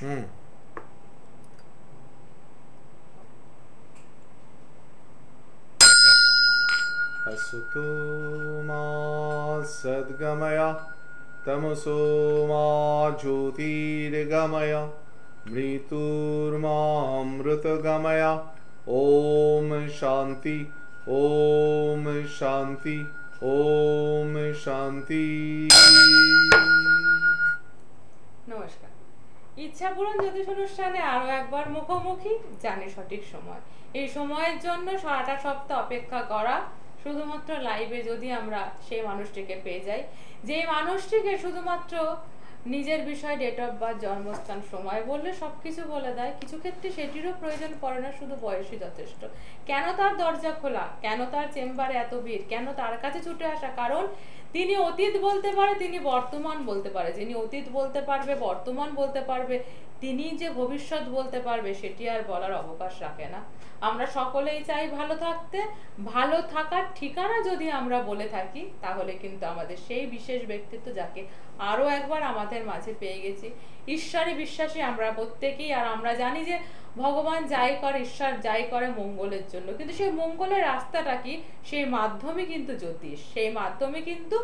হুম। असतो मा सद्गमय तमसो मा ज्योतिर्गमय मृत्युर्मामृतगमय। ओम शांति ओम शांति ओम शांति। নমস্কার। ইচ্ছাপূরণ জ্যোতিষ অনুষ্ঠানে আরো একবার মুখোমুখি, জানি সঠিক সময়। এই সময়ের জন্য সারাটা সপ্তাহ অপেক্ষা করা, শুধুমাত্র লাইভে যদি আমরা সেই মানুষটিকে পেয়ে যাই, যে মানুষটিকে শুধুমাত্র নিজের বিষয়, ডেট অফ বার্থ, জন্মস্থান, সময় বললে সবকিছু বলে দেয়। কিছু ক্ষেত্রে সেটিরও প্রয়োজন পড়ে না, শুধু বয়সই যথেষ্ট। কেন তার দরজা খোলা, কেন তার চেম্বারে এত ভিড়, কেন তার কাছে ছুটে আসা? কারণ তিনি অতীত বলতে পারে, তিনি বর্তমান বলতে পারে। যিনি অতীত বলতে পারবে, বর্তমান বলতে পারবে, তিনি যে ভবিষ্যৎ বলতে পারবে, সেটি আর বলার অবকাশ রাখে না। আমরা সকলেই চাই ভালো থাকতে। ভালো থাকার ঠিকানা যদি আমরা বলে থাকি, তাহলে কিন্তু আমাদের সেই বিশেষ ব্যক্তিত্ব, যাকে আরো একবার আমাদের মাঝে পেয়ে গেছি। ঈশ্বরে বিশ্বাসী আমরা প্রত্যেকেই, আর আমরা জানি যে ভগবান যাই করে, ঈশ্বর যাই করে মঙ্গলের জন্য। কিন্তু সেই মঙ্গলের রাস্তাটা কি? সেই মাধ্যমে কিন্তু জ্যোতিষ, সেই মাধ্যমে কিন্তু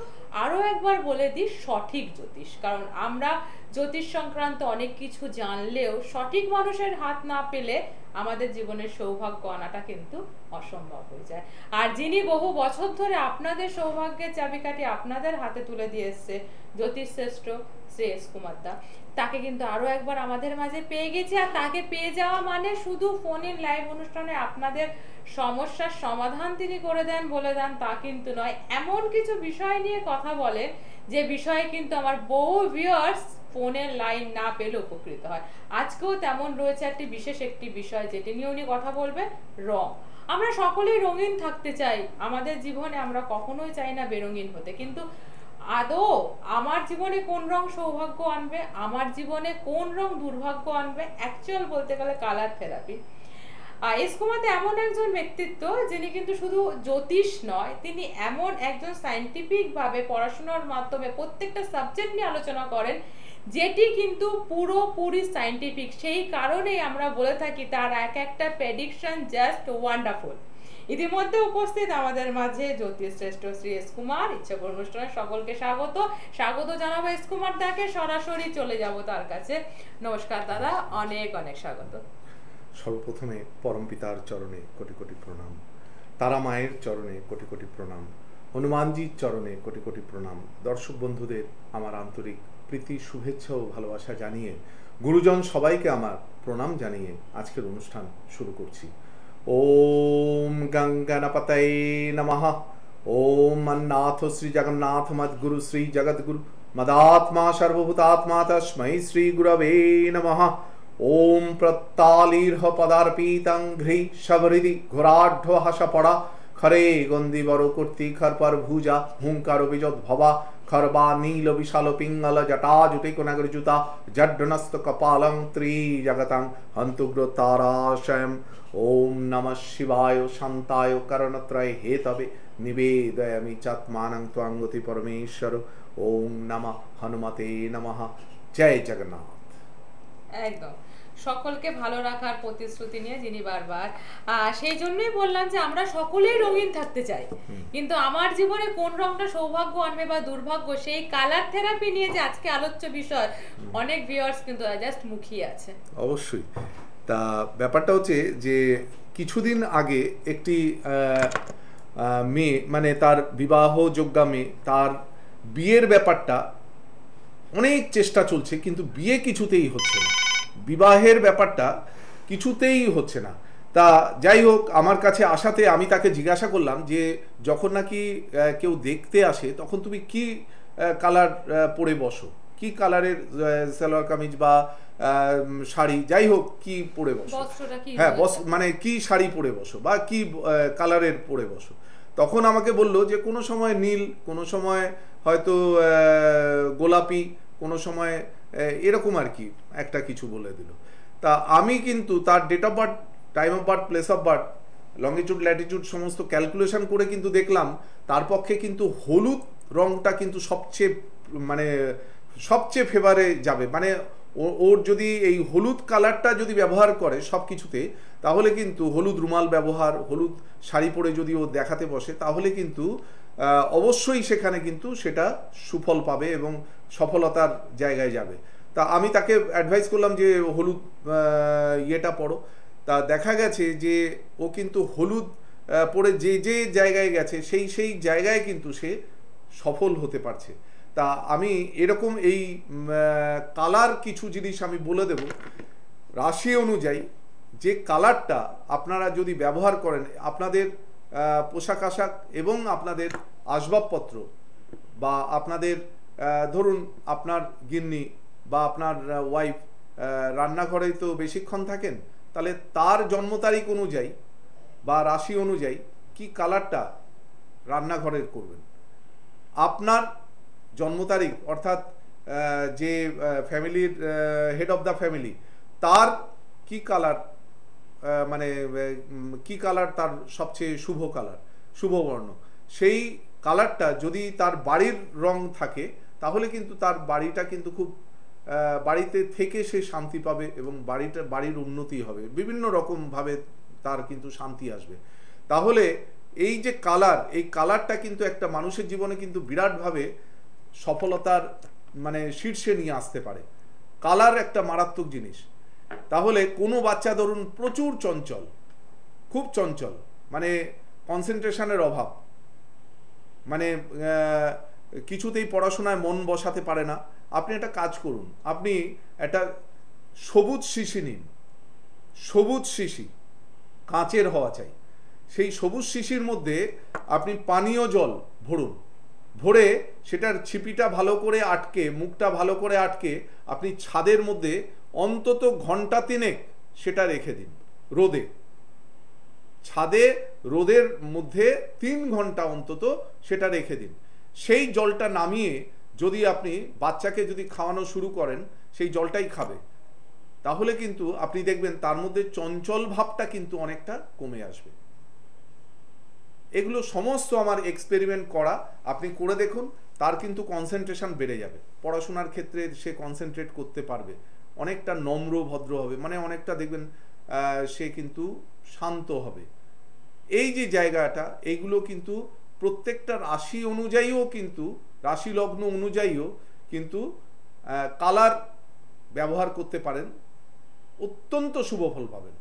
আরো একবার বলে দিই সঠিক জ্যোতিষ। কারণ আমরা জ্যোতিষ সংক্রান্ত অনেক কিছু জানলেও সঠিক মানুষের হাত না পেলে আমাদের জীবনের সৌভাগ্য আনাটা কিন্তু অসম্ভব হয়ে যায়। আর যিনি বহু বছর ধরে আপনাদের সৌভাগ্যের চাবিকাঠি আপনাদের হাতে তুলে দিয়ে এসছে, জ্যোতিষ শ্রেষ্ঠ শ্রী এস কুমার দা, তাকে কিন্তু আরো একবার আমাদের মাঝে পেয়ে গেছি। আর তাকে পেয়ে যাওয়া মানে শুধু ফোন ইন লাইভ অনুষ্ঠানে আপনাদের সমস্যার সমাধান তিনি করে দেন, বলে দেন, তা কিন্তু নয়। এমন কিছু বিষয় নিয়ে কথা বলেন, যে বিষয়ে কিন্তু আমার বহু ভিউয়ার্স ফোনের লাইন না পেলে উপকৃত হয়। আজকেও তেমন রয়েছে একটি বিষয়, যেটি নিয়ে উনি কথা বলবে, রং। আমরা সকলেই রঙিন থাকতে চাই আমাদের জীবনে, আমরা কখনোই চাই না বেরঙিন হতে। কিন্তু আদৌ আমার জীবনে কোন রং সৌভাগ্য আনবে, আমার জীবনে কোন রং দুর্ভাগ্য আনবে, অ্যাকচুয়াল বলতে গেলে কালার থেরাপি। এস কুমার এমন একজন ব্যক্তিত্ব, যিনি কিন্তু শুধু জ্যোতিষ নয়, তিনি এমন একজন সায়েন্টিফিক ভাবে পড়াশোনার মাধ্যমে প্রত্যেকটা সাবজেক্ট নিয়ে আলোচনা করেন, যেটি কিন্তু পুরোপুরি সায়েন্টিফিক। সেই কারণেই আমরা বলে থাকি তার এক একটা প্রেডিকশন জাস্ট ওয়ান্ডারফুল। ইতিমধ্যে উপস্থিত আমাদের মাঝে জ্যোতিষ শ্রেষ্ঠ শ্রী এস কুমার। ইচ্ছাপুর অনুষ্ঠানে সকলকে স্বাগত। স্বাগত জানাবো এস কুমার দাকে, সরাসরি চলে যাব তার কাছে। নমস্কার দাদা, অনেক অনেক স্বাগত। সর্বপ্রথমে পরমপিতার চরণে কোটি কোটি প্রণাম, তারা মায়ের চরণে কোটি কোটি প্রণাম, হনুমানজির চরণে কোটি কোটি প্রণাম। দর্শক বন্ধুদের আমার আন্তরিক প্রীতি, শুভেচ্ছা ও ভালোবাসা জানিয়ে, গুরুজন সবাইকে আমার প্রণাম জানিয়ে আজকের অনুষ্ঠান শুরু করছি। ওম গঙ্গণপতয়ে নমঃ। ওম মন্নাথ শ্রী জগন্নাথ মদ্গুরু শ্রী জগদ্গুরু মদাত্মা সর্বভূতাত্মা তস্मै শ্রী গুরবে নমঃ। ओम प्रत्तालीर्ह पदार्पितं घ्री शबहृदि घोराढ्य हसपड़ा खरे गंदी बरो कुर्ती खर पर भुजा हुंकार विजोद भवा खरबा नील विशाल पिंगल जटा जुटे कोनागर जुता जड्डनस्त कपालं त्रिजगतं हंतुग्र ताराशयम्। ओम नमः शिवाय शांताय करणत्रय हेतवे निवेदयामि चात्मानं त्वां गति परमेश्वर। ओम नमः हनुमते नमः। जय जगन्नाथ। একদম সকলকে ভালো রাখার প্রতিশ্রুতি নিয়ে যিনি বারবার, সেই জন্যই বললাম যে আমরা সকলেই রঙিন থাকতে চাই, কিন্তু আমার জীবনে কোন রংটা সৌভাগ্য আনবে বা দুর্ভাগ্য, সেই কালার থেরাপি নিয়ে যে আজকে আলোচ্য বিষয়, অনেক ভিউয়ার্স কিন্তু জাস্ট মুখিয়ে আছে। অবশ্যই। তা ব্যাপারটা হচ্ছে যে কিছুদিন আগে একটি মেয়ে, মানে তার বিবাহযোগ্যা মেয়ে, তার বিয়ের ব্যাপারটা অনেক চেষ্টা চলছে, কিন্তু বিয়ে কিছুতেই হচ্ছে না, বিবাহের ব্যাপারটা কিছুতেই হচ্ছে না। তা যাই হোক, আমার কাছে আসাতে আমি তাকে জিজ্ঞাসা করলাম যে যখন নাকি কেউ দেখতে আসে, তখন তুমি কি কালার পরে বসো, কি কালারের সালোয়ার কামিজ বা শাড়ি, যাই হোক কি পরে বসো, হ্যাঁ মানে কি শাড়ি পরে বসো বা কি কালারের পরে বসো। তখন আমাকে বলল যে কোনো সময় নীল, কোনো সময় হয়তো গোলাপি, কোনো সময় এরকম আর কি একটা কিছু বলে দিল। তা আমি কিন্তু তার date of birth, time of birth, place of birth, longitude latitude সমস্ত ক্যালকুলেশন করে কিন্তু দেখলাম তার পক্ষে কিন্তু হলুদ রংটা কিন্তু সবচেয়ে ফেভারে যাবে। মানে ওর যদি এই হলুদ কালারটা যদি ব্যবহার করে সব কিছুতে, তাহলে কিন্তু হলুদ রুমাল ব্যবহার, হলুদ শাড়ি পরে যদি ও দেখাতে বসে, তাহলে কিন্তু অবশ্যই সেখানে কিন্তু সেটা সুফল পাবে এবং সফলতার জায়গায় যাবে। তা আমি তাকে অ্যাডভাইস করলাম যে হলুদ ইয়েটা পরো। তা দেখা গেছে যে ও কিন্তু হলুদ পরে যে যে জায়গায় গেছে সেই জায়গায় কিন্তু সে সফল হতে পারছে। তা আমি এরকম এই কালার কিছু জিনিস আমি বলে দেব, রাশি অনুযায়ী যে কালারটা আপনারা যদি ব্যবহার করেন আপনাদের পোশাক আশাক এবং আপনাদের আসবাবপত্র, বা আপনাদের ধরুন আপনার গিন্নি বা আপনার ওয়াইফ রান্নাঘরেই তো বেশিক্ষণ থাকেন, তাহলে তার জন্ম তারিখ অনুযায়ী বা রাশি অনুযায়ী কি কালারটা রান্নাঘরের করবেন। আপনার জন্ম তারিখ অর্থাৎ যে ফ্যামিলির হেড অফ দ্য ফ্যামিলি, তার কি কালার, মানে কি কালার তার সবচেয়ে শুভ কালার, শুভ বর্ণ, সেই কালারটা যদি তার বাড়ির রং থাকে, তাহলে কিন্তু তার বাড়িটা কিন্তু খুব বাড়িতে থেকে সে শান্তি পাবে এবং বাড়ির উন্নতি হবে, বিভিন্ন রকমভাবে তার কিন্তু শান্তি আসবে। তাহলে এই যে কালার, এই কালারটা কিন্তু একটা মানুষের জীবনে কিন্তু বিরাটভাবে সফলতার মানে শীর্ষে নিয়ে আসতে পারে। কালার একটা মারাত্মক জিনিস। তাহলে কোনো বাচ্চা ধরুন প্রচুর চঞ্চল, খুব চঞ্চল, মানে কনসেন্ট্রেশনের অভাব, মানে কিছুতেই পড়াশোনায় মন বসাতে পারে না, আপনি একটা কাজ করুন, আপনি একটা সবুজ শিশি নিন, সবুজ শিশি, কাঁচের হওয়া চাই, সেই সবুজ শিশির মধ্যে আপনি পানীয় জল ভরুন, ভরে সেটার ছিপিটা ভালো করে আটকে, মুখটা ভালো করে আটকে আপনি ছাদের মধ্যে অন্তত ঘন্টা 3 সেটা রেখে দিন রোদে, ছাদে রোদের মধ্যে 3 ঘন্টা অন্তত সেটা রেখে দিন। সেই জলটা নামিয়ে যদি আপনি বাচ্চাকে যদি খাওয়ানো শুরু করেন, সেই জলটাই খাবে, তাহলে কিন্তু আপনি দেখবেন তার মধ্যে চঞ্চল ভাবটা কিন্তু অনেকটা কমে আসবে। এগুলো সমস্ত আমার এক্সপেরিমেন্ট করা, আপনি করে দেখুন, তার কিন্তু কনসেন্ট্রেশন বেড়ে যাবে, পড়াশোনার ক্ষেত্রে সে কনসেন্ট্রেট করতে পারবে, অনেকটা নম্র ভদ্র হবে, মানে অনেকটা দেখবেন সে কিন্তু শান্ত হবে। এই যে জায়গাটা, এইগুলো কিন্তু প্রত্যেকটা রাশি অনুযায়ীও কিন্তু, রাশি লগ্ন অনুযায়ীও কিন্তু কালার ব্যবহার করতে পারেন, অত্যন্ত শুভ ফল পাবেন।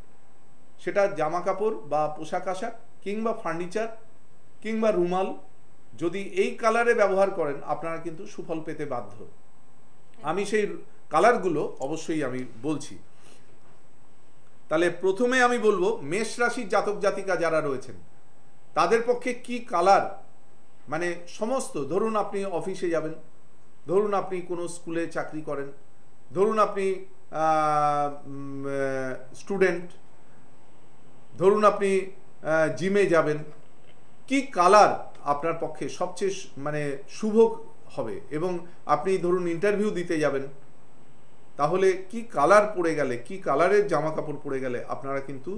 সেটা জামা কাপড় বা পোশাক আশাক কিংবা ফার্নিচার কিংবা রুমাল, যদি এই কালারে ব্যবহার করেন আপনারা কিন্তু সুফল পেতে বাধ্য। আমি সেই কালারগুলো অবশ্যই আমি বলছি। তাহলে প্রথমে আমি বলবো মেষ রাশির জাতক জাতিকা যারা রয়েছেন তাদের পক্ষে কি কালার, মানে সমস্ত, ধরুন আপনি অফিসে যাবেন, ধরুন আপনি কোনো স্কুলে চাকরি করেন, ধরুন আপনি স্টুডেন্ট, ধরুন আপনি জিমে যাবেন, কি কালার আপনার পক্ষে সবচেয়ে মানে শুভ হবে, এবং আপনি ধরুন ইন্টারভিউ দিতে যাবেন, তাহলে কি কালার পরে গেলে, কি কালারের জামা কাপড় পরে গেলে আপনারা কিন্তু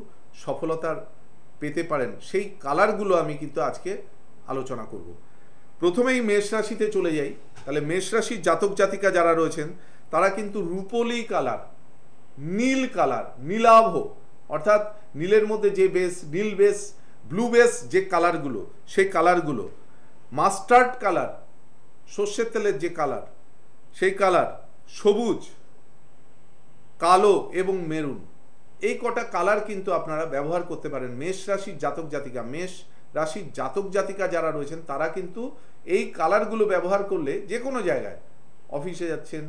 সফলতার পেতে পারেন, সেই কালারগুলো আমি কিন্তু আজকে আলোচনা করব। প্রথমেই মেষ রাশিতে চলে যাই। তাহলে মেষ রাশির জাতক জাতিকা যারা রয়েছেন তারা কিন্তু রূপোলি কালার, নীল কালার, নীলাভ, অর্থাৎ নীলের মধ্যে যে বেস, নীল বেস, ব্লু বেস যে কালারগুলো, সেই কালারগুলো, মাস্টার্ড কালার, সর্ষের তেলের যে কালার, সেই কালার, সবুজ, কালো এবং মেরুন, এই কটা কালার কিন্তু আপনারা ব্যবহার করতে পারেন। মেষ রাশির জাতক জাতিকা, মেষ রাশির জাতক জাতিকা যারা রয়েছেন তারা কিন্তু এই কালারগুলো ব্যবহার করলে যে কোনো জায়গায়, অফিসে যাচ্ছেন,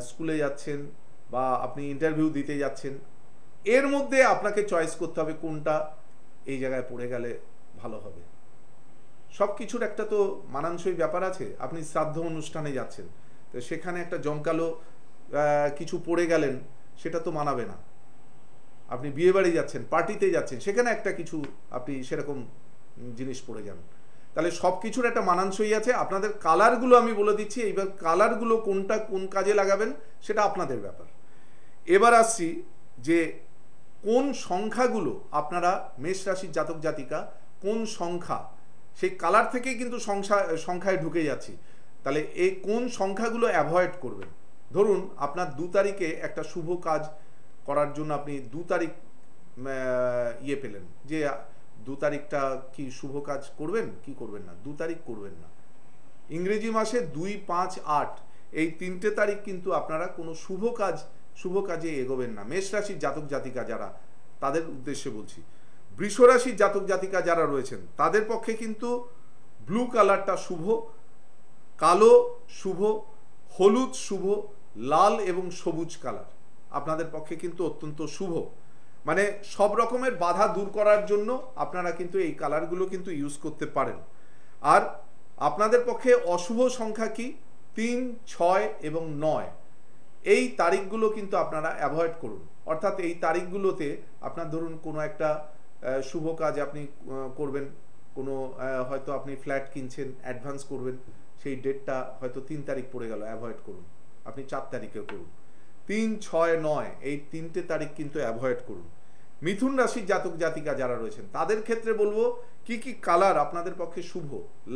স্কুলে যাচ্ছেন, বা আপনি ইন্টারভিউ দিতে যাচ্ছেন, এর মধ্যে আপনাকে চয়েস করতে হবে কোনটা এই জায়গায় পড়ে গেলে ভালো হবে। সব কিছুর একটা তো মানানসই ব্যাপার আছে। আপনি শ্রাদ্ধ অনুষ্ঠানে যাচ্ছেন, তো সেখানে একটা জমকালো কিছু পড়ে গেলেন, সেটা তো মানাবে না। আপনি বিয়ে বাড়ি যাচ্ছেন, পার্টিতে যাচ্ছেন, সেখানে একটা কিছু আপনি সেরকম জিনিস পড়ে যান, তাহলে সব কিছুর একটা মানানসই আছে। আপনাদের কালারগুলো আমি বলে দিচ্ছি, এইবার কালারগুলো কোনটা কোন কাজে লাগাবেন সেটা আপনাদের ব্যাপার। এবার আসছি যে কোন সংখ্যাগুলো আপনারা মেষ রাশির জাতক জাতিকা, কোন সংখ্যা, সেই কালার থেকেই কিন্তু সংখ্যায় ঢুকে যাচ্ছি। তাহলে এই কোন সংখ্যাগুলো অ্যাভয়েড করবেন, ধরুন আপনার 2 তারিখে একটা শুভ কাজ করার জন্য আপনি 2 তারিখ ইয়ে পেলেন, যে 2 তারিখটা কি শুভ কাজ করবেন কি করবেন না, 2 তারিখ করবেন না। ইংরেজি মাসে 2, 5, 8 এই 3টে তারিখ কিন্তু আপনারা কোনো শুভ কাজে এগোবেন না। মেষ রাশির জাতক জাতিকা যারা, তাদের উদ্দেশ্যে বলছি। বৃষ রাশির জাতক জাতিকা যারা রয়েছেন তাদের পক্ষে কিন্তু ব্লু কালারটা শুভ, কালো শুভ, হলুদ শুভ, লাল এবং সবুজ কালার আপনাদের পক্ষে কিন্তু অত্যন্ত শুভ। মানে সব রকমের বাধা দূর করার জন্য আপনারা কিন্তু এই কালারগুলো কিন্তু ইউজ করতে পারেন। আর আপনাদের পক্ষে অশুভ সংখ্যা কি? 3, 6 এবং 9 এই তারিখগুলো কিন্তু আপনারা অ্যাভয়েড করুন। অর্থাৎ এই তারিখগুলোতে আপনার ধরুন কোনো একটা শুভ কাজ আপনি করবেন, কোনো হয়তো আপনি ফ্ল্যাট কিনছেন, অ্যাডভান্স করবেন, সেই ডেটটা হয়তো 3 তারিখ পড়ে গেল, অ্যাভয়েড করুন। আপনি 4 তারিখে করুন। 3, 6, 9 এই 3টে তারিখ কিন্তু অ্যাভয়েড করুন। মিথুন রাশির জাতক জাতিকা যারা রয়েছেন তাদের ক্ষেত্রে বলবো কি কি কালার আপনাদের পক্ষে শুভ?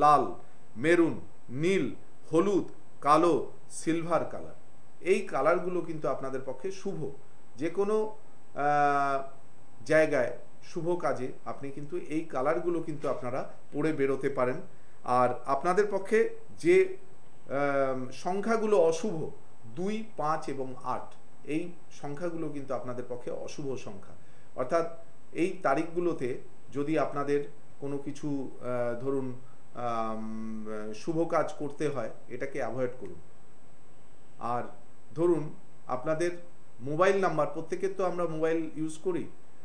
লাল, মেরুন, নীল, হলুদ, কালো, সিলভার কালার। এই কালারগুলো কিন্তু আপনাদের পক্ষে শুভ। যে কোনো জায়গায় শুভ কাজে আপনি কিন্তু এই কালারগুলো কিন্তু আপনারা পরে বেরোতে পারেন। আর আপনাদের পক্ষে যে সংখ্যাগুলো অশুভ 2, 5 এবং 8 এই সংখ্যাগুলো কিন্তু আপনাদের পক্ষে অশুভ সংখ্যা। অর্থাৎ এই তারিখগুলোতে যদি আপনাদের কোনো কিছু ধরুন শুভ কাজ করতে হয়, এটাকে অ্যাভয়েড করুন। আর ধরুন আপনাদের মোবাইল নাম্বার, প্রত্যেকের তো আমরা মোবাইল ইউজ করি,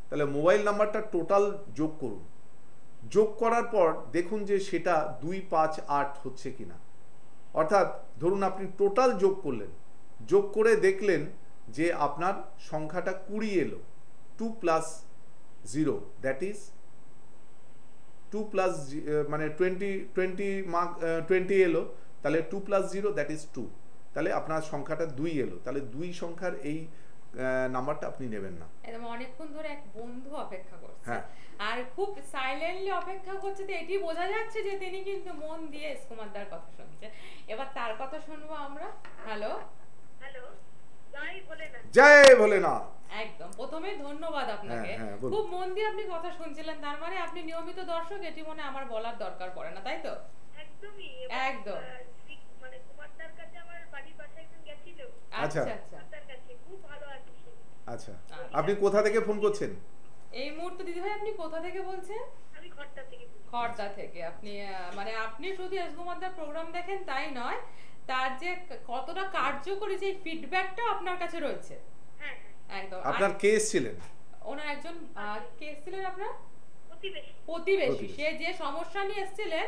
তাহলে মোবাইল নাম্বারটা টোটাল যোগ করুন। যোগ করার পর দেখুন যে সেটা 2, 5, 8 হচ্ছে কিনা। অর্থাৎ ধরুন আপনি টোটাল যোগ করলেন, যোগ করে দেখলেন যে আপনার সংখ্যাটা 20 এলো। 2 + 0 দ্যাট ইজ 2 + মানে 20 এলো, তাহলে 2 + 0 দ্যাট ইজ 2। তাহলে আপনার সংখ্যাটা 2 এলো, তাহলে 2 সংখ্যার এই নাম্বারটা আপনি নেবেন না। একদম অনেকক্ষণ ধরে এক বন্ধু অপেক্ষা করছে, হ্যাঁ, আর খুব সাইলেন্টলি অপেক্ষা করছে, তো এটি বোঝা যাচ্ছে যে তিনি কিন্তু মন দিয়ে এস কুমারদার কথা শুনছে। এবার তার কথা শুনবো আমরা। হ্যালো হ্যালো, জয় ভোলেনাথ। জয় ভোলেনাথ। একদম প্রথমে ধন্যবাদ আপনাকে, হ্যাঁ, বলুন। খুব মন দিয়ে আপনি কথা শুনছিলেন, তার মানে আপনি নিয়মিত দর্শক, এটি মনে আমার বলার দরকার পড়ে না, তাই তো? একদমই। একদম। মানে কুমারদার কাছে আমার বাড়ির পাশে একজন গেছিল। আচ্ছা আচ্ছা। কুমারদার কাছে খুব ভালো আছে সে। আচ্ছা, আপনি কোথা থেকে ফোন করছেন? এই মুহূর্তে দিদিভাই আপনি কোথা থেকে বলছেন? আমি খড়টা থেকে বলছি। খড়দা থেকে। আপনি মানে আপনি শুধু এস কুমারদার প্রোগ্রাম দেখেন তাই নয়, তার যে কতটা কার্যকরী যে ফিডব্যাকটা আপনার কাছে রয়েছে। হ্যাঁ, একদম। আপনার কে এসেছিলেন? ওনার একজন কে এসেছিলেন আপনার? প্রতিবেশী। প্রতিবেশী। সে যে সমস্যা নিয়ে এসেছিলেন,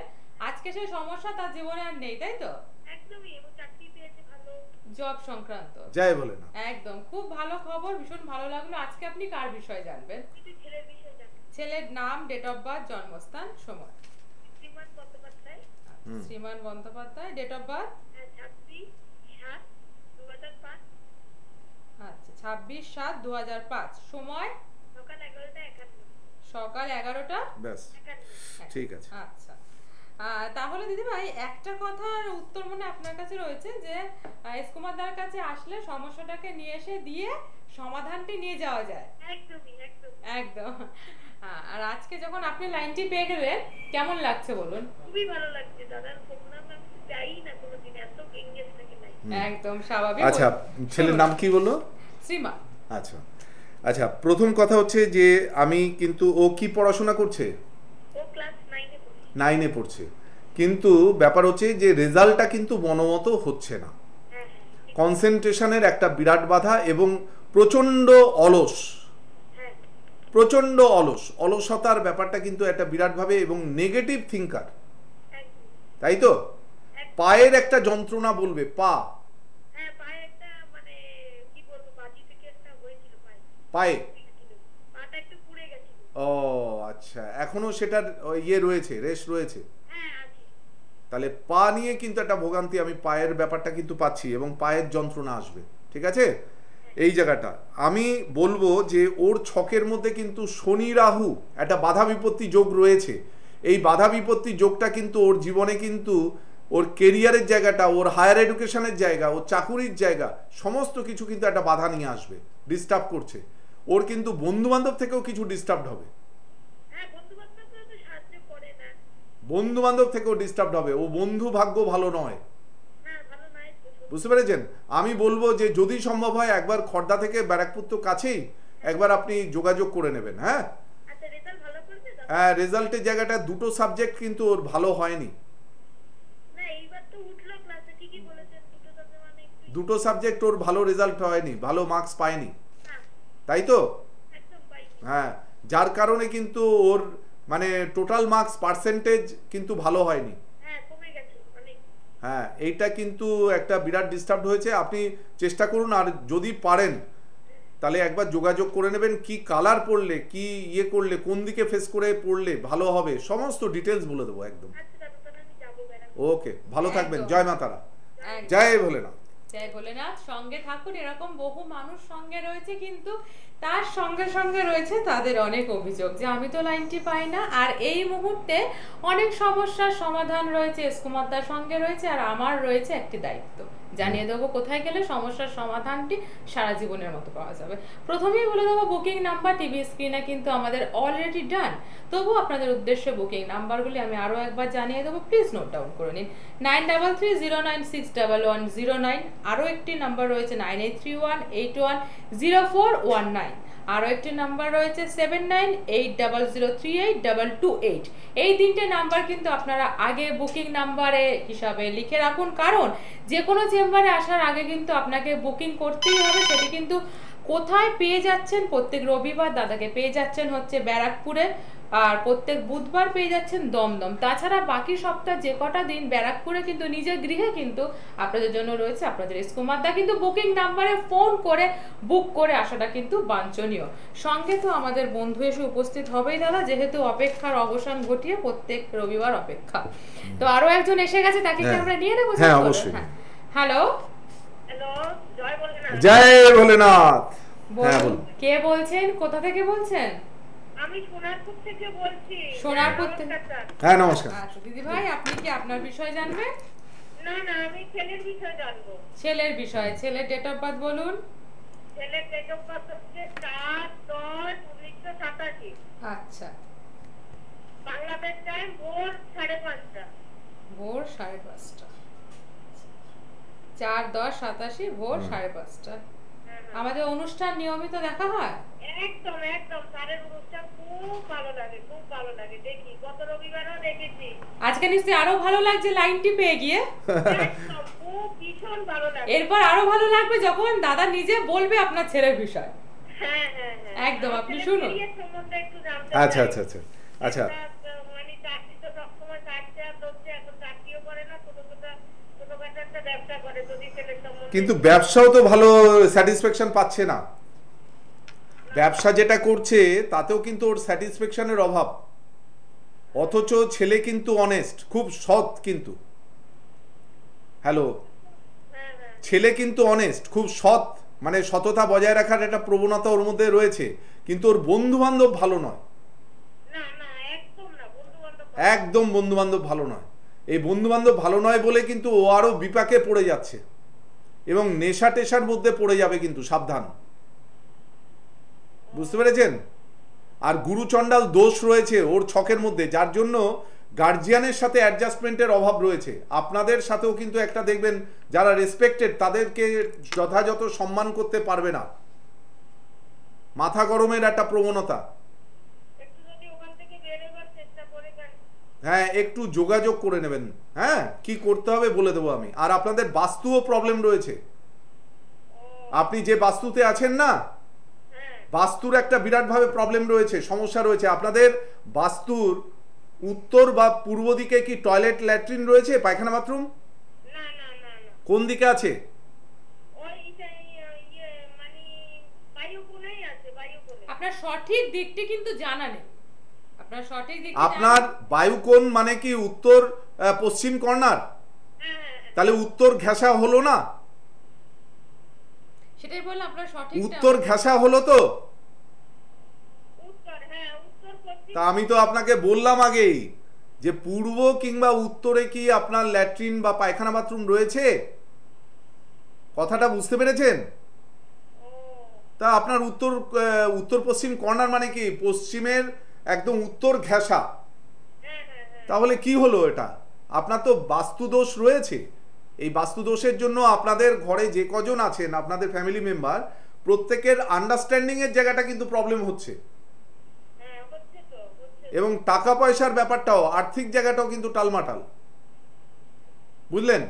আজকে সেই সমস্যা তার জীবনে আর নেই, তাই তো? একদমই, এবং চাকরি পেয়েছে ভালো। জব সংক্রান্ত। জয় ভোলেনাথ। একদম খুব ভালো খবর, ভীষণ ভালো লাগলো। আজকে আপনি কার বিষয়ে জানবেন? কিন্তু ছেলের বিষয়ে জানি। ছেলের নাম, ডেট অফ বার্থ, জন্মস্থান, সময়। শ্রীমান বন্দ্যোপাধ্যায়। শ্রীমান বন্দ্যোপাধ্যায়, ডেট অফ বার্থ? 26/7/2005। আচ্ছা, 26/7/2005। সময়? সকাল 11টা 51। সকাল 11টা ব্যাস, ঠিক আছে। আচ্ছা, তাহলে দিদিভাই একটা কথার উত্তর মনে আপনার কাছে রয়েছে যে এস কুমারদার কাছে আসলে সমস্যাটাকে নিয়ে এসে দিয়ে সমাধানটি নিয়ে যাওয়া যায়। একদমই। একদম। আর আজকে যখন আপনি লাইনটি পেয়ে গেলেন, কেমন লাগছে বলুন? খুবই ভালো লাগছে। দাদার প্রোগ্রাম আমি যাই না কোনোদিন, এত এনগেজ থাকে নাই। একদম স্বাভাবিক। আচ্ছা, ছেলের নাম কি বললো? শ্রীমান। আচ্ছা আচ্ছা, প্রথম কথা হচ্ছে যে আমি কিন্তু, ও কি পড়াশোনা করছে? ও ক্লাস 9-এ পড়ছে। 9-এ পড়ছে, কিন্তু ব্যাপার হচ্ছে যে রেজাল্টটা কিন্তু মনোমতো হচ্ছে না। হ্যাঁ, কনসেন্ট্রেশনের একটা বিরাট বাধা এবং প্রচণ্ড অলস, হ্যাঁ। প্রচণ্ড অলসতার ব্যাপারটা কিন্তু একটা বিরাটভাবে, এবং নেগেটিভ থিঙ্কার, একদম। তাই তো? পায়ের একটা যন্ত্রণা বলবে, পা, হ্যাঁ, পায়ে একটা মানে কি বলবো, বাজি থেকে একটা হয়েছিল পায়ে। পাটা একটু পুড়ে গেছিল। ও আচ্ছা, এখনো সেটার ইয়ে রয়েছে, রেশ রয়েছে। হ্যাঁ, আছে। তাহলে পা নিয়ে কিন্তু একটা ভোগান্তি আমি পায়ের ব্যাপারটা কিন্তু পাচ্ছি, এবং পায়ের যন্ত্রণা আসবে, ঠিক আছে? এই জায়গাটা আমি বলবো যে ওর ছকের মধ্যে কিন্তু শনি রাহু একটা বাধা বিপত্তি যোগ রয়েছে। এই বাধা বিপত্তি যোগটা কিন্তু ওর জীবনে কিন্তু ওর কেরিয়ারের জায়গাটা, ওর হায়ার এডুকেশনের জায়গা, ওর চাকুরির জায়গা, সমস্ত কিছু কিন্তু একটা বাধা নিয়ে আসবে, ডিস্টার্ব করছে। ওর কিন্তু বন্ধু বান্ধব থেকেও কিছু ডিস্টার্ব হবে, হ্যাঁ বন্ধু বান্ধবরা তো সাহায্য করে না। বন্ধু বান্ধব থেকেও ডিস্টার্ব হবে। ও বন্ধু ভাগ্য ভালো নয়, হ্যাঁ ভালো নাই তো। বুঝতে পেরেছেন? আমি বলবো যে যদি সম্ভব হয় একবার খড়দা থেকে ব্যারাকপুর তো কাছেই, একবার আপনি যোগাযোগ করে নেবেন। হ্যাঁ আচ্ছা রেজাল্ট ভালো করবে দাদা? হ্যাঁ, রেজাল্টের জায়গাটা দুটো সাবজেক্ট কিন্তু ওর ভালো হয়নি। না এইবার তো উঠলো ক্লাসে, ঠিকই বলেছেন, দুটো সাবজেক্ট মানে একটু দুটো সাবজেক্ট ওর ভালো রেজাল্ট হয়নি, ভালো মার্কস পায়নি, না, তাই তো? একদম পাইনি। হ্যাঁ, যার কারণে কিন্তু ওর মানে টোটাল মার্কস পার্সেন্টেজ কিন্তু ভালো হয়নি। হ্যাঁ কমে গেছে অনেক। হ্যাঁ, এইটা কিন্তু একটা বিরাট ডিস্টার্ব হয়েছে। আপনি চেষ্টা করুন, আর যদি পারেন তাহলে একবার যোগাযোগ করে নেবেন, কি কালার পড়লে, কি ইয়ে করলে, কোন দিকে ফেস করে পড়লে ভালো হবে, সমস্ত ডিটেলস বলে দেবো একদম। আচ্ছা দাদা তাহলে আমি যাবো বেড়াতে। ওকে, ভালো থাকবেন। একদম। জয় মা তারা, একদম। জয় ভোলেনাথ। জয় ভোলেনাথ। সঙ্গে থাকুন, এরকম বহু মানুষ সঙ্গে রয়েছে, কিন্তু তার সঙ্গে সঙ্গে রয়েছে তাদের অনেক অভিযোগ যে আমি তো লাইনটি পাই না। আর এই মুহূর্তে অনেক সমস্যার সমাধান রয়েছে, এসকুমারদার সঙ্গে রয়েছে, আর আমার রয়েছে একটি দায়িত্ব, জানিয়ে দেবো কোথায় গেলে সমস্যার সমাধানটি সারা জীবনের মতো পাওয়া যাবে। প্রথমেই বলে দেবো বুকিং নাম্বার টিভি স্ক্রিনে কিন্তু আমাদের অলরেডি ডান, তবু আপনাদের উদ্দেশ্যে বুকিং নাম্বারগুলি আমি আরও একবার জানিয়ে দেবো, প্লিজ নোট ডাউন করে নিন। 9330961109, আরও একটি নাম্বার রয়েছে 9831810419, আরও একটি নাম্বার রয়েছে 7980038228। এই তিনটে নাম্বার কিন্তু আপনারা আগে বুকিং নাম্বারে হিসাবে লিখে রাখুন, কারণ যে কোনো চেম্বারে আসার আগে কিন্তু আপনাকে বুকিং করতেই হবে। সেটি কিন্তু কোথায় পেয়ে যাচ্ছেন, প্রত্যেক রবিবার দাদাকে পেয়ে যাচ্ছেন হচ্ছে ব্যারাকপুরে, আর প্রত্যেক বুধবার পেয়ে যাচ্ছেন দমদম। তাছাড়া বাকি সপ্তাহ যে কটা দিন ব্যারাকপুরে কিন্তু নিজের গৃহে কিন্তু আপনাদের জন্য রয়েছে আপনাদের এসকুমারদা। কিন্তু বুকিং নাম্বারে ফোন করে বুক করে আসাটা কিন্তু বাঞ্ছনীয়। সঙ্গে তো আমাদের বন্ধু এসে উপস্থিত হবেই দাদা, যেহেতু অপেক্ষার অবসান ঘটিয়ে প্রত্যেক রবিবার অপেক্ষা। তো আরো একজন এসে গেছে, তাকে কি আমরা নিয়ে নেবো? হ্যাঁ অবশ্যই। হ্যালো হ্যালো, জয় ভোলেনাথ। জয় ভোলেনাথ। হ্যাঁ বলুন, বলুন। কে বলছেন, কোথা থেকে বলছেন? আমি সোনারপুর থেকে বলছি। সোনারপুর থেকে? নমস্কার স্যার। হ্যাঁ নমস্কার। আচ্ছা দিদি ভাই, আপনি কি আপনার বিষয় জানবেন? না না আমি ছেলের বিষয়ে জানবো। ছেলের বিষয়, ছেলের ডেট অফ বার্থ বলুন। ছেলের ডেট অফ বার্থ হচ্ছে 4/10/1987। আচ্ছা, বাংলাদেশ টাইম ভোর 5:30। ভোর 5:30। 4/10/87 ভোর 5:30। আমাদের অনুষ্ঠান নিয়মিত দেখা হয়? একদম একদম, স্যারের অনুষ্ঠান খুব ভালো লাগে, খুব ভালো লাগে, দেখি গত রবিবারও দেখেছি। আজকে নিশ্চয়ই আরো ভালো লাগছে লাইনটি পেয়ে গিয়ে। একদম খুব ভীষণ ভালো লাগে। এরপর আরো ভালো লাগবে যখন দাদা নিজে বলবে আপনার ছেলের বিষয়। হ্যাঁ হ্যাঁ হ্যাঁ একদম, আমার আপনি ছেলের শুনুন। career সম্বন্ধে একটু জানতে আচ্ছা চাই। আচ্ছা আচ্ছা আচ্ছা। একটা, মানে চাকরি তো সবসময় কাটছে আর ধরছে, এখন চাকরিও করে না, ছোটখাটো একটা ব্যবসা করে। যদি ছেলের সম্বন্ধে কিন্তু ব্যবসাও তো ভালো স্যাটিসফ্যাকশন পাচ্ছে না। ব্যবসা যেটা করছে তাতেও কিন্তু ওর স্যাটিসফ্যাকশনের অভাব, অথচ ছেলে কিন্তু অনেস্ট, খুব সৎ কিন্তু। হ্যালো, হ্যাঁ হ্যাঁ ছেলে কিন্তু অনেস্ট, খুব সৎ, মানে সততা বজায় রাখার একটা প্রবণতা ওর মধ্যে রয়েছে, কিন্তু ওর বন্ধু বান্ধব ভালো নয়, না না একদম না, বন্ধু বান্ধব একদম বন্ধু বান্ধব ভালো নয়। এই বন্ধু বান্ধব ভালো নয় বলে কিন্তু ও আরো বিপাকে পড়ে যাচ্ছে এবং নেশা টেশার মধ্যে পড়ে যাবে, কিন্তু সাবধান, বুঝতে পেরেছেন? আর গুরুচণ্ডাল দোষ রয়েছে ওর ছকের মধ্যে, যার জন্য গার্জিয়ানের সাথে অ্যাডজাস্টমেন্টের অভাব রয়েছে। আপনাদের সাথেও কিন্তু একটা দেখবেন, যারা রেসপেক্টেড তাদেরকে যথাযথ সম্মান করতে পারবে না, মাথা গরমের একটা প্রবণতা। একটু যদি ওখান থেকে বেরোবার চেষ্টা করে দেন। হ্যাঁ, একটু যোগাযোগ করে নেবেন। হ্যাঁ, কি করতে হবে বলে দেবো আমি। আর আপনাদের বাস্তুও প্রবলেম রয়েছে, আপনি যে বাস্তুতে আছেন না, বাস্তুর একটা বিরাটভাবে প্রবলেম রয়েছে, সমস্যা রয়েছে। আপনাদের বাস্তুর উত্তর বা পূর্ব দিকে কি টয়লেট ল্যাট্রিন রয়েছে, পায়খানা বাথরুম? না না না না, কোন দিকে আছে? ওই মানে বায়ুকোণেই আছে, বায়ুকোণে। আপনার সঠিক দিকটি কিন্তু জানা নেই, আপনার সঠিক দিকটি আপনার বায়ুকোণ মানে কি উত্তর পশ্চিম কর্নার? হ্যাঁ হ্যাঁ তাহলে উত্তর ঘেঁষা হলো না? সেটাই বললাম, আপনার সঠিক উত্তর ঘেঁষা হলো তো? উত্তর, হ্যাঁ উত্তর পশ্চিম। তা আমি তো আপনাকে বললাম আগেই যে পূর্ব কিংবা উত্তরে কি আপনার ল্যাট্রিন বা পায়খানা বাথরুম রয়েছে? কথাটা বুঝতে পেরেছেন? তা আপনার উত্তর পশ্চিম কর্নার মানে কি পশ্চিমের একদম উত্তর ঘেঁষা, তাহলে কি হলো এটা? আপনার তো বাস্তুদোষ রয়েছে। এই বাস্তুদোষের জন্য আপনাদের ঘরে যে কজন আছেন আপনাদের ফ্যামিলি মেম্বার প্রত্যেকের আন্ডারস্ট্যান্ডিং এর জায়গাটা কিন্তু প্রবলেম হচ্ছে, এবং টাকা পয়সার ব্যাপারটাও, আর্থিক জায়গাটাও কিন্তু টালমাটাল, বুঝলেন?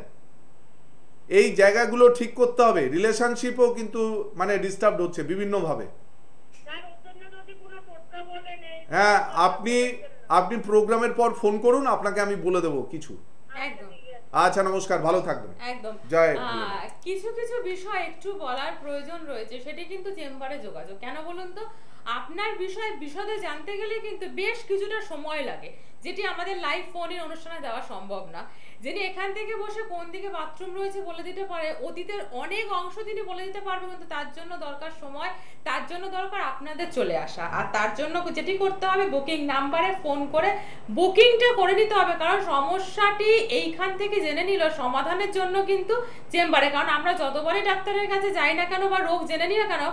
এই জায়গাগুলো ঠিক করতে হবে। রিলেশনশিপও কিন্তু মানে ডিস্টার্বড হচ্ছে বিভিন্নভাবে। হ্যাঁ, আপনি প্রোগ্রামের পর ফোন করুন, আপনাকে আমি বলে দেবো কিছু। একদম। আচ্ছা, নমস্কার, ভালো থাকবেন। একদম। জয়। কিছু কিছু বিষয় একটু বলার প্রয়োজন রয়েছে, সেটি কিন্তু চেম্বারে যোগাযোগ। কেন বলুন তো, আপনার বিষয় বিশদে জানতে গেলে কিন্তু বেশ কিছুটা সময় লাগে, যেটি আমাদের লাইভ ফোনের অনুষ্ঠানে দেওয়া সম্ভব না। যিনি এখান থেকে বসে কোন দিকে বাথরুম রয়েছে বলে দিতে পারে, অতীতের অনেক অংশ তিনি বলে দিতে পারবে, কিন্তু তার জন্য দরকার সময়, তার জন্য দরকার আপনাদের চলে আসা। আর তার জন্য যেটি করতে হবে, বুকিং নাম্বারে ফোন করে বুকিংটা করে নিতে হবে। কারণ সমস্যাটি এইখান থেকে জেনে নিল সমাধানের জন্য কিন্তু চেম্বারে, কারণ আমরা যতবারই ডাক্তারের কাছে যাই না কেন বা রোগ জেনে নিই না কেন,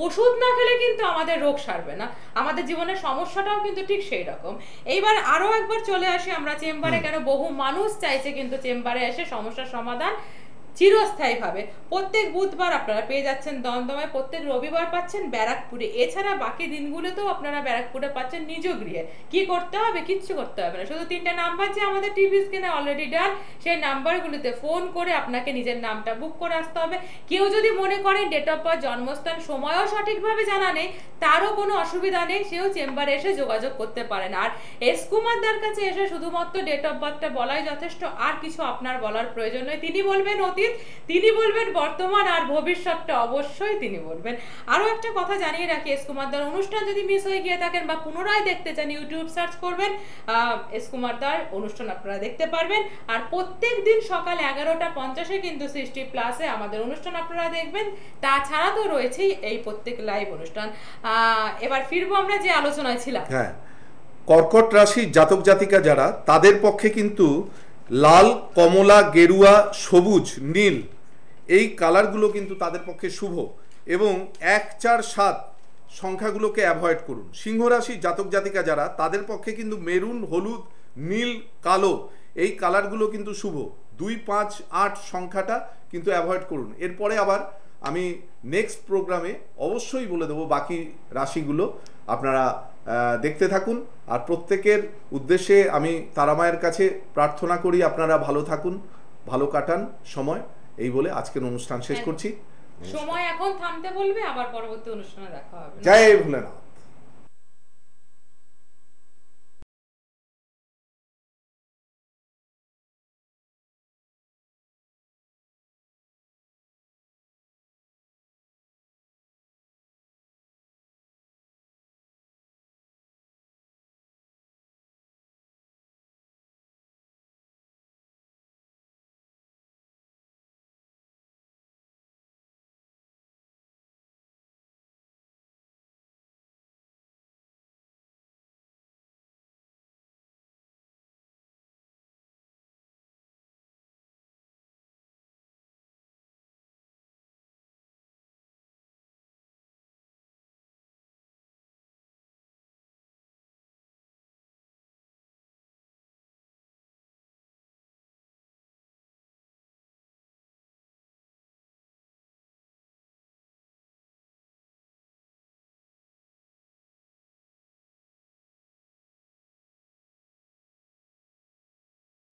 ওষুধ না খেলে কিন্তু আমাদের রোগ সারবে না, আমাদের জীবনের সমস্যাটাও কিন্তু ঠিক সেই রকম। এইবার আরো একবার চলে আসি আমরা চেম্বারে, কেন বহু মানুষ চাইছে কিন্তু চেম্বারে এসে সমস্যার সমাধান চিরস্থায়ীভাবে। প্রত্যেক বুধবার আপনারা পেয়ে যাচ্ছেন দমদমায়, প্রত্যেক রবিবার পাচ্ছেন ব্যারাকপুরে, এছাড়া বাকি দিনগুলোতেও আপনারা ব্যারাকপুরে পাচ্ছেন নিজ গৃহে। কি করতে হবে? কিচ্ছু করতে হবে না, শুধু 3টে নাম্বার যে আমাদের টিভি স্ক্রিনে অলরেডি ডান, সেই নাম্বারগুলোতে ফোন করে আপনাকে নিজের নামটা বুক করে আসতে হবে। কেউ যদি মনে করেন ডেট অফ বার্থ, জন্মস্থান, সময়ও সঠিকভাবে জানা নেই, তারও কোনো অসুবিধা নেই, সেও চেম্বারে এসে যোগাযোগ করতে পারেন। আর এস কুমারদার কাছে এসে শুধুমাত্র ডেট অফ বার্থটা বলাই যথেষ্ট, আর কিছু আপনার বলার প্রয়োজন নয়। তিনি বলবেন অতীত, তিনি বলবেন বর্তমান, আর ভবিষ্যৎটা অবশ্যই তিনি বলবেন। আরো একটা কথা জানিয়ে রাখি, এস কুমারদার অনুষ্ঠান যদি মিস হয়ে গিয়ে থাকেন বা পুনরায় দেখতে চান, ইউটিউব সার্চ করবেন, এস কুমারদার অনুষ্ঠান আপনারা দেখতে পারবেন। আর প্রত্যেক দিন সকাল 11:50 কিন্তু 60+ আমাদের অনুষ্ঠান আপনারা দেখবেন। তাছাড়া তো রয়েছেই এই প্রত্যেক লাইভ অনুষ্ঠান। এবার ফিরবো আমরা যে আলোচনায় ছিলাম। হ্যাঁ, কর্কট রাশির জাতক জাতিকা যারা, তাদের পক্ষে কিন্তু লাল, কমলা, গেরুয়া, সবুজ, নীল এই কালারগুলো কিন্তু তাদের পক্ষে শুভ, এবং 1, 4, 7 সংখ্যাগুলোকে অ্যাভয়েড করুন। সিংহ রাশির জাতক জাতিকা যারা, তাদের পক্ষে কিন্তু মেরুন, হলুদ, নীল, কালো এই কালারগুলো কিন্তু শুভ। 2, 5, 8 সংখ্যাটা কিন্তু অ্যাভয়েড করুন। এরপরে আবার আমি নেক্সট প্রোগ্রামে অবশ্যই বলে দেবো বাকি রাশিগুলো, আপনারা দেখতে থাকুন। আর প্রত্যেকের উদ্দেশ্যে আমি তারামায়ের কাছে প্রার্থনা করি আপনারা ভালো থাকুন, ভালো কাটান সময়, এই বলে আজকের অনুষ্ঠান শেষ করছি। সময় এখন থামতে বলবে, আবার পরবর্তী অনুষ্ঠানে দেখা হবে। জয় ভোলেনাথ।